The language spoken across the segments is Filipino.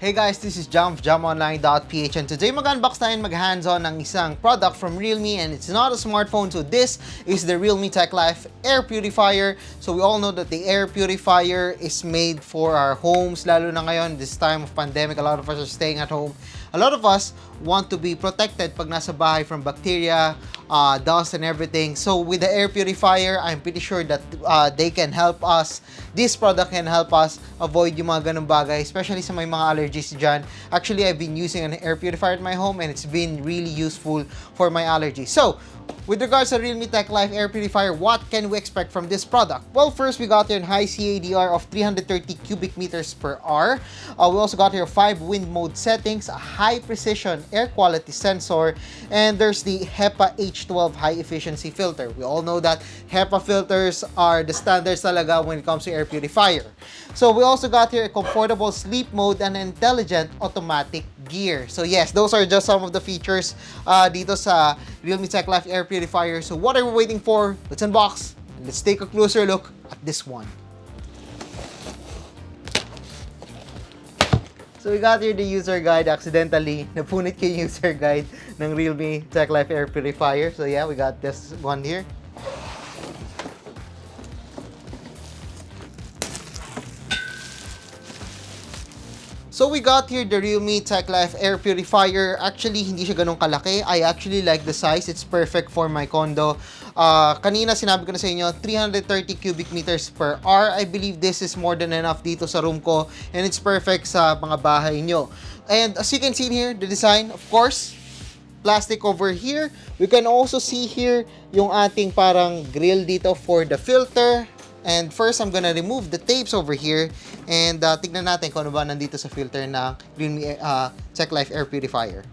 Hey guys, this is Jam of jamonline.ph and today mag-unbox tayo and mag-hands-on ng isang product from Realme and it's not a smartphone. So this is the realme TechLife Air Purifier. So we all know that the air purifier is made for our homes, lalo na ngayon, this time of pandemic, a lot of us are staying at home. A lot of us want to be protected pag nasa bahay from bacteria, dust and everything. So with the air purifier, I'm pretty sure that they can help us. This product can help us avoid yung mga ganung bagay, especially sa may mga allergies dyan. Actually, I've been using an air purifier at my home and it's been really useful for my allergies. So, with regards to Realme TechLife Air Purifier, what can we expect from this product? Well, first we got here a high CADR of 330 cubic meters per hour. We also got here 5 wind mode settings, a high precision air quality sensor, and there's the HEPA H12 high efficiency filter. We all know that HEPA filters are the standards talaga when it comes to air purifier. So we also got here a comfortable sleep mode and intelligent automatic gear. So yes, those are just some of the features dito sa Realme TechLife Air Purifier. So what are we waiting for? Let's unbox and let's take a closer look at this one. So we got here the user guide. Accidentally napunit ko yung user guide ng Realme TechLife Air Purifier. So yeah, we got this one here. So we got here the realme TechLife Air Purifier. Actually, hindi siya ganun kalaki. I actually like the size. It's perfect for my condo. Kanina sinabi ko na sa inyo, 330 cubic meters per hour. I believe this is more than enough dito sa room ko. And it's perfect sa mga bahay nyo. And as you can see here, the design, of course, plastic over here. We can also see here yung ating parang grill dito for the filter. And first, I'm gonna remove the tapes over here and tignan natin kung ano ba nandito sa filter ng Realme TechLife Air Purifier.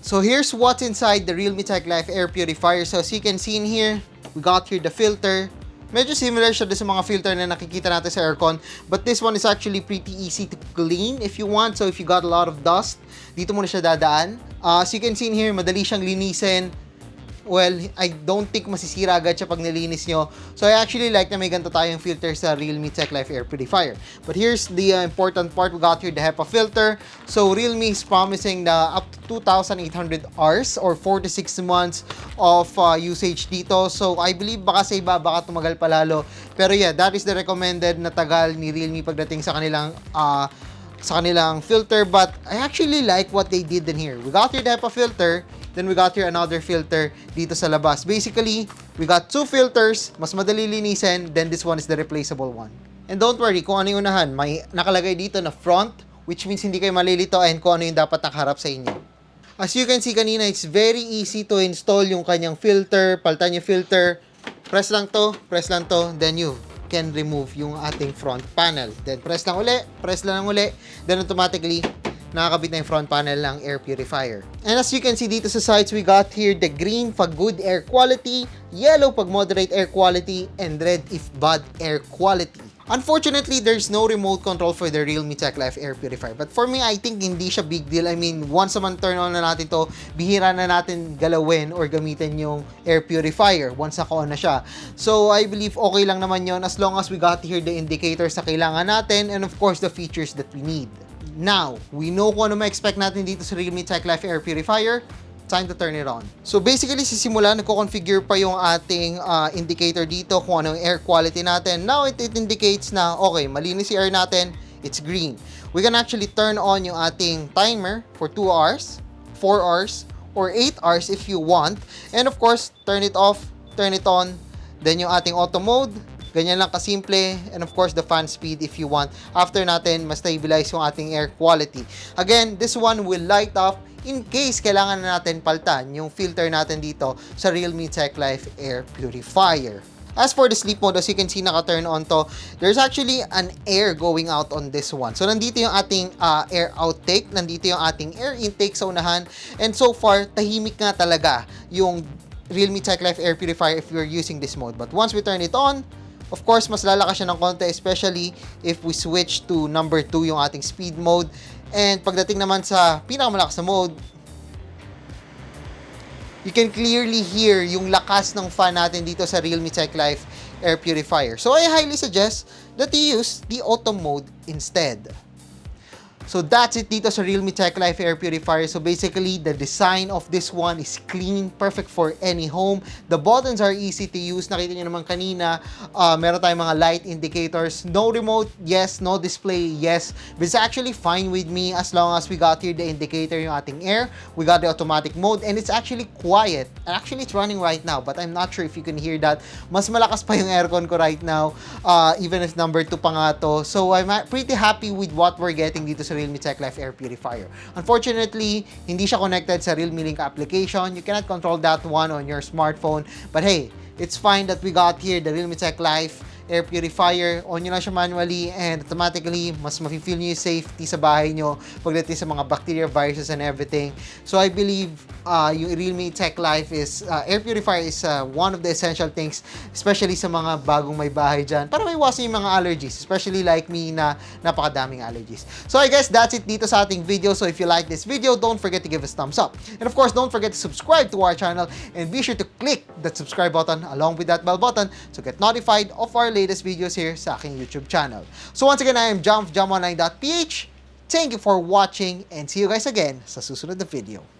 So here's what's inside the Realme TechLife Air Purifier. So as you can see in here, we got here the filter. Medyo similar siya sa mga filter na nakikita natin sa aircon. But this one is actually pretty easy to clean if you want. So if you got a lot of dust, dito mo na siya dadaan. As you can see in here, madali siyang linisin. Well, I don't think masisira agad siya pag nilinis nyo. So, I actually like na may ganito tayong filter sa Realme TechLife Air Purifier. But here's the important part. We got here the HEPA filter. So, Realme is promising na up to 2,800 hours or 4 to 6 months of usage dito. So, I believe baka sa iba, baka tumagal palalo. Pero yeah, that is the recommended na tagal ni Realme pagdating sa kanilang filter. But I actually like what they did in here. We got here the HEPA filter. Then we got here another filter dito sa labas. Basically, we got 2 filters, mas madali linisin, then this one is the replaceable one. And don't worry, kung ano yung unahan, may nakalagay dito na front, which means hindi kayo malilito and kung ano yung dapat nakaharap sa inyo. As you can see kanina, it's very easy to install yung kanyang filter, palitan yung filter, press lang to, then you can remove yung ating front panel. Then press lang uli, then automatically, nakakabit na yung front panel ng air purifier. And as you can see dito sa sides, we got here the green pag good air quality, yellow pag moderate air quality, and red if bad air quality. Unfortunately, there's no remote control for the Realme TechLife Air Purifier. But for me, I think hindi siya big deal. I mean, once naman turn on na natin to, bihira na natin galawin or gamitin yung air purifier once naka-on na siya. So, I believe okay lang naman yon as long as we got here the indicators na kailangan natin and of course, the features that we need. Now, we know kung ano ma-expect natin dito sa Realme TechLife Air Purifier. Time to turn it on. So basically, sa simula, nagko-configure pa yung ating indicator dito kung ano yung air quality natin. Now, it indicates na, okay, malinis yung air natin, it's green. We can actually turn on yung ating timer for 2 hours, 4 hours, or 8 hours if you want. And of course, turn it off, turn it on. Then yung ating auto mode, ganyan lang kasimple. And of course, the fan speed if you want. After natin, ma-stabilize yung ating air quality. Again, this one will light up in case kailangan na natin paltan yung filter natin dito sa Realme TechLife Air Purifier. As for the sleep mode, as you can see, naka-turn on to. There's actually an air going out on this one. So, nandito yung ating air outtake. Nandito yung ating air intake sa unahan. And so far, tahimik nga talaga yung Realme TechLife Air Purifier if you're using this mode. But once we turn it on, of course, mas lalakas siya ng konti, especially if we switch to number 2, yung ating speed mode. And pagdating naman sa pinakamalakas na mode, you can clearly hear yung lakas ng fan natin dito sa Realme TechLife air purifier. So I highly suggest that you use the auto mode instead. So that's it dito sa Realme TechLife Air Purifier. So basically, the design of this one is clean, perfect for any home. The buttons are easy to use. Nakita nyo naman kanina, meron tayong mga light indicators. No remote, yes. No display, yes. But it's actually fine with me as long as we got here the indicator yung ating air. We got the automatic mode and it's actually quiet. Actually, it's running right now but I'm not sure if you can hear that. Mas malakas pa yung aircon ko right now, even if number 2 pa nga to. So I'm pretty happy with what we're getting dito sa Realme TechLife Air Purifier. Unfortunately, hindi siya connected sa Realme Link application. You cannot control that one on your smartphone. But hey, it's fine that we got here the Realme TechLife Air Purifier. On nyo lang siya manually and automatically, mas mafe-feel nyo yung safety sa bahay nyo pagdating sa mga bacteria, viruses, and everything. So I believe yung Realme TechLife is, Air Purifier is one of the essential things, especially sa mga bagong may bahay dyan, para maiwasan yung mga allergies, especially like me na napakadaming allergies. So I guess that's it dito sa ating video. So if you like this video, don't forget to give us a thumbs up. And of course, don't forget to subscribe to our channel and be sure to click that subscribe button along with that bell button to get notified of our latest videos here sa aking YouTube channel. So once again, I am JumOnline.ph. Thank you for watching and see you guys again sa susunod na video.